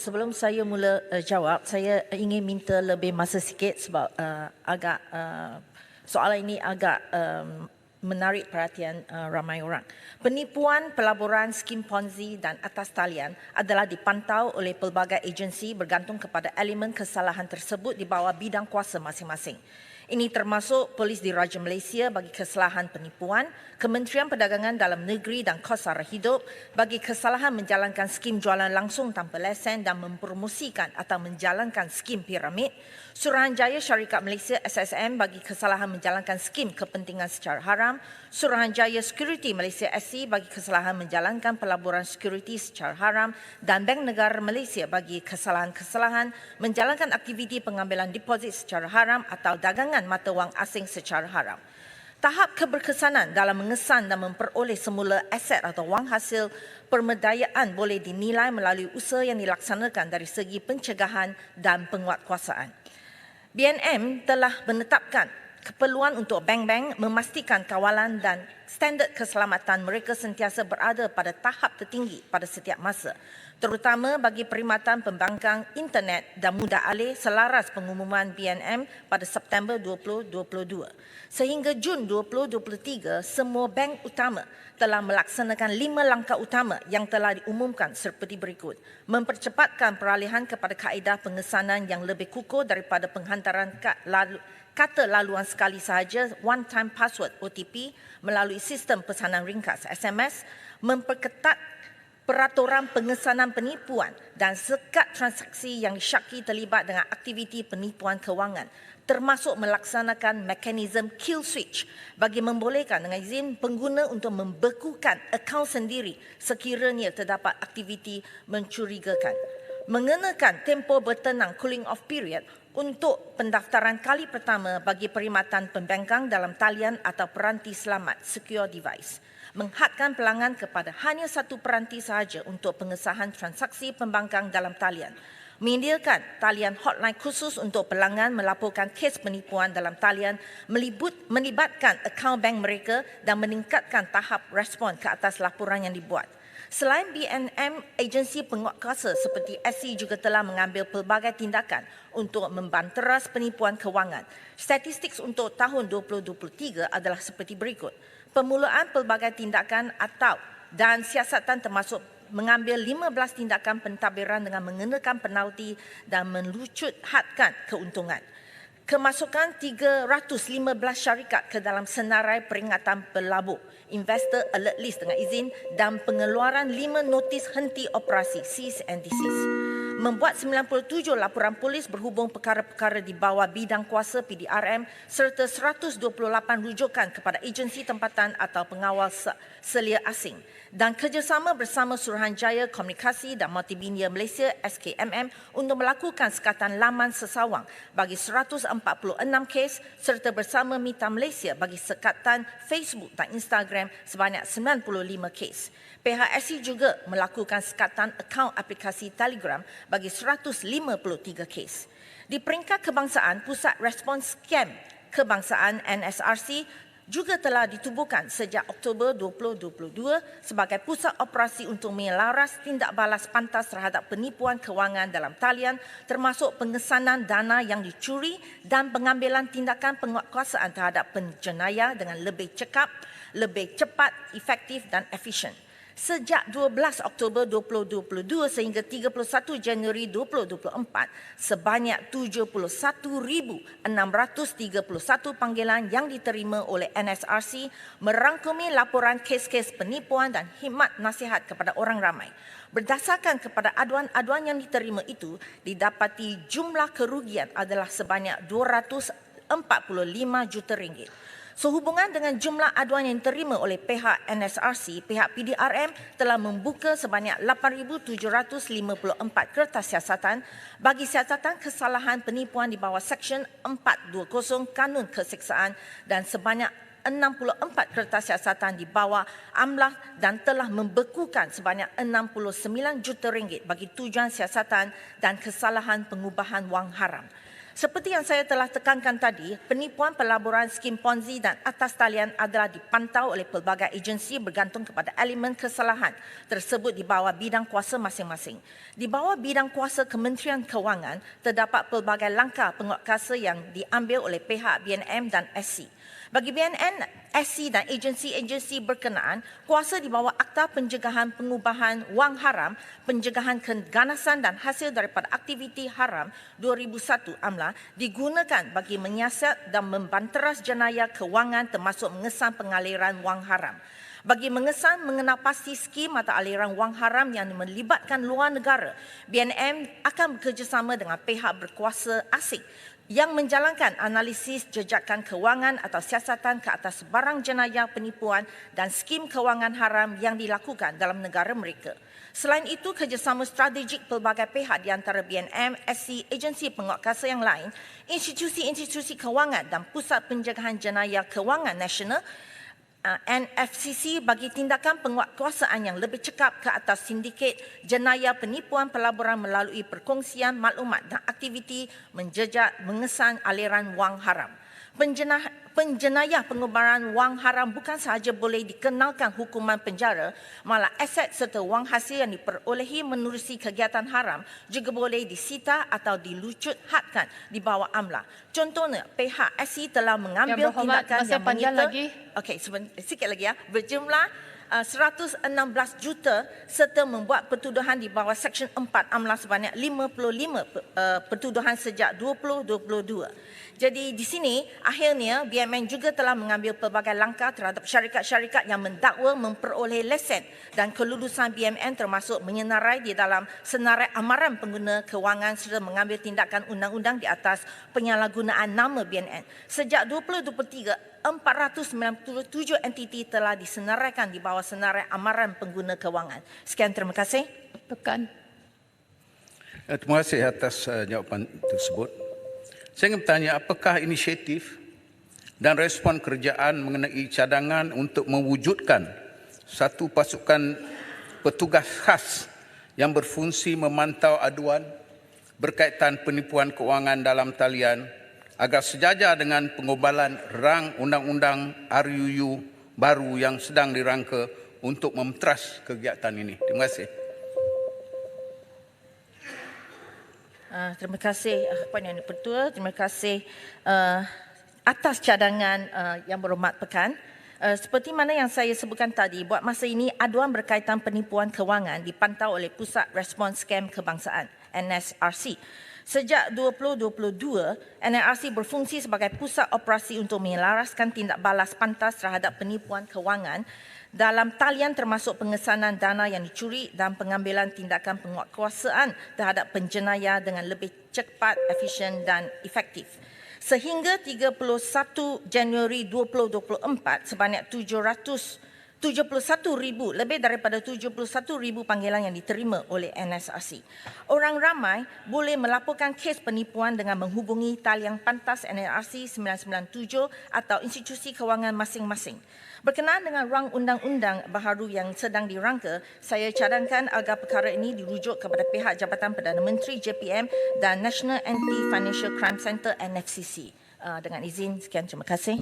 Sebelum saya mula jawab, saya ingin minta lebih masa sikit sebab soalan ini agak menarik perhatian ramai orang. Penipuan pelaburan skim Ponzi dan atas talian adalah dipantau oleh pelbagai agensi bergantung kepada elemen kesalahan tersebut di bawah bidang kuasa masing-masing. Ini termasuk Polis Diraja Malaysia bagi kesalahan penipuan, Kementerian Perdagangan Dalam Negeri dan Kos Sara Hidup bagi kesalahan menjalankan skim jualan langsung tanpa lesen dan mempromosikan atau menjalankan skim piramid, Suruhanjaya Syarikat Malaysia SSM bagi kesalahan menjalankan skim kepentingan secara haram, Suruhanjaya Security Malaysia SC bagi kesalahan menjalankan pelaburan security secara haram dan Bank Negara Malaysia bagi kesalahan-kesalahan menjalankan aktiviti pengambilan deposit secara haram atau dagangan mata wang asing secara haram. Tahap keberkesanan dalam mengesan dan memperoleh semula aset atau wang hasil permedayaan boleh dinilai melalui usaha yang dilaksanakan dari segi pencegahan dan penguatkuasaan. BNM telah menetapkan keperluan untuk bank-bank memastikan kawalan dan standard keselamatan mereka sentiasa berada pada tahap tertinggi pada setiap masa, terutama bagi perkhidmatan pembangkang internet dan mudah alih selaras pengumuman BNM pada September 2022. Sehingga Jun 2023, semua bank utama telah melaksanakan 5 langkah utama yang telah diumumkan seperti berikut. Mempercepatkan peralihan kepada kaedah pengesanan yang lebih kukuh daripada penghantaran kata laluan sekali sahaja one time password OTP melalui sistem pesanan ringkas SMS, memperketat peraturan pengesanan penipuan dan sekat transaksi yang disyaki terlibat dengan aktiviti penipuan kewangan, termasuk melaksanakan mekanisme kill switch bagi membolehkan dengan izin pengguna untuk membekukan akaun sendiri sekiranya terdapat aktiviti mencurigakan. Mengenakan tempoh bertenang cooling off period untuk pendaftaran kali pertama bagi perkhidmatan pembangkang dalam talian atau peranti selamat secure device. Menghadkan pelanggan kepada hanya satu peranti sahaja untuk pengesahan transaksi pembangkang dalam talian. Menyediakan talian hotline khusus untuk pelanggan melaporkan kes penipuan dalam talian, melibatkan akaun bank mereka dan meningkatkan tahap respon ke atas laporan yang dibuat. Selain BNM, agensi penguatkuasa seperti SC juga telah mengambil pelbagai tindakan untuk membanteras penipuan kewangan. Statistik untuk tahun 2023 adalah seperti berikut. Permulaan pelbagai tindakan dan siasatan termasuk mengambil 15 tindakan pentadbiran dengan mengenakan penalti dan melucut hadkan keuntungan. Kemasukan 315 syarikat ke dalam senarai peringatan berlabur, investor alert list dengan izin dan pengeluaran 5 notis henti operasi, cease and desist. Membuat 97 laporan polis berhubung perkara-perkara di bawah bidang kuasa PDRM serta 128 rujukan kepada agensi tempatan atau pengawal selia asing dan kerjasama bersama Suruhanjaya Komunikasi dan Multimedia Malaysia SKMM untuk melakukan sekatan laman sesawang bagi 146 kes serta bersama Mita Malaysia bagi sekatan Facebook dan Instagram sebanyak 95 kes. PHSC juga melakukan sekatan akaun aplikasi Telegram bagi 153 kes. Di peringkat kebangsaan, Pusat Respons Scam Kebangsaan NSRC juga telah ditubuhkan sejak Oktober 2022 sebagai pusat operasi untuk menyelaras tindak balas pantas terhadap penipuan kewangan dalam talian termasuk pengesanan dana yang dicuri dan pengambilan tindakan penguatkuasaan terhadap penjenayah dengan lebih cepat, efektif dan efisien. Sejak 12 Oktober 2022 sehingga 31 Januari 2024, sebanyak 71,631 panggilan yang diterima oleh NSRC merangkumi laporan kes-kes penipuan dan khidmat nasihat kepada orang ramai. Berdasarkan kepada aduan-aduan yang diterima itu, didapati jumlah kerugian adalah sebanyak 245 juta ringgit. Sehubungan dengan jumlah aduan yang diterima oleh pihak NSRC, pihak PDRM telah membuka sebanyak 8,754 kertas siasatan bagi siasatan kesalahan penipuan di bawah Seksyen 420 Kanun Keseksaan dan sebanyak 64 kertas siasatan di bawah amlah dan telah membekukan sebanyak 69 juta ringgit bagi tujuan siasatan dan kesalahan pengubahan wang haram. Seperti yang saya telah tekankan tadi, penipuan pelaburan skim Ponzi dan atas talian adalah dipantau oleh pelbagai agensi bergantung kepada elemen kesalahan tersebut di bawah bidang kuasa masing-masing. Di bawah bidang kuasa Kementerian Kewangan, terdapat pelbagai langkah penguatkuasa yang diambil oleh pihak BNM dan SC. Bagi BNN, SC dan agensi-agensi berkenaan, kuasa di bawah Akta Pencegahan Pengubahan Wang Haram, Pencegahan Keganasan dan Hasil daripada Aktiviti Haram 2001 AMLA digunakan bagi menyiasat dan membanteras jenayah kewangan termasuk mengesan pengaliran wang haram. Bagi mengesan mengenal pasti skim atau aliran wang haram yang melibatkan luar negara, BNM akan bekerjasama dengan pihak berkuasa asing yang menjalankan analisis jejakan kewangan atau siasatan ke atas barang jenayah penipuan dan skim kewangan haram yang dilakukan dalam negara mereka. Selain itu, kerjasama strategik pelbagai pihak di antara BNM, SC, agensi penguatkuasa yang lain, institusi-institusi kewangan dan Pusat Pencegahan Jenayah Kewangan Nasional NFCC bagi tindakan penguatkuasaan yang lebih cekap ke atas sindiket jenayah penipuan pelaburan melalui perkongsian maklumat dan aktiviti menjejak mengesan aliran wang haram. Penjenayah pengubaran wang haram bukan sahaja boleh dikenalkan hukuman penjara, malah aset serta wang hasil yang diperolehi menerusi kegiatan haram juga boleh disita atau dilucut hadkan di bawah AMLA. Contohnya, pihak SC telah mengambil tindakan yang menyita... Okey, sikit lagi ya. Berjumlah 116 juta serta membuat pertuduhan di bawah Seksyen 4 AMLA sebanyak 55 pertuduhan sejak 2022. Jadi di sini akhirnya BMN juga telah mengambil pelbagai langkah terhadap syarikat-syarikat yang mendakwa memperoleh lesen dan kelulusan BMN termasuk menyenarai di dalam senarai amaran pengguna kewangan serta mengambil tindakan undang-undang di atas penyalahgunaan nama BNN. Sejak 2023, 497 entiti telah disenaraikan di bawah senarai amaran pengguna kewangan. Sekian, terima kasih. Pekan. Terima kasih atas jawapan tersebut. Saya ingin bertanya, apakah inisiatif dan respon kerajaan mengenai cadangan untuk mewujudkan satu pasukan petugas khas yang berfungsi memantau aduan berkaitan penipuan kewangan dalam talian agar sejajar dengan pengobalan rang undang-undang RUU baru yang sedang dirangka untuk memeteras kegiatan ini. Terima kasih. Terima kasih Puan Yang Di-Pertua. Terima kasih atas cadangan yang berhormat Pekan. Seperti mana yang saya sebutkan tadi, buat masa ini aduan berkaitan penipuan kewangan dipantau oleh Pusat Respons Skam Kebangsaan NSRC. Sejak 2022, NRC berfungsi sebagai pusat operasi untuk menyelaraskan tindak balas pantas terhadap penipuan kewangan dalam talian termasuk pengesanan dana yang dicuri dan pengambilan tindakan penguatkuasaan terhadap penjenayah dengan lebih cepat, efisien dan efektif. Sehingga 31 Januari 2024, sebanyak 71,000, lebih daripada 71,000 panggilan yang diterima oleh NSRC. Orang ramai boleh melaporkan kes penipuan dengan menghubungi talian pantas NRC 997 atau institusi kewangan masing-masing. Berkenaan dengan rang undang-undang baharu yang sedang dirangka, saya cadangkan agar perkara ini dirujuk kepada pihak Jabatan Perdana Menteri JPM dan National Anti-Financial Crime Centre NFCC. Dengan izin, sekian, terima kasih.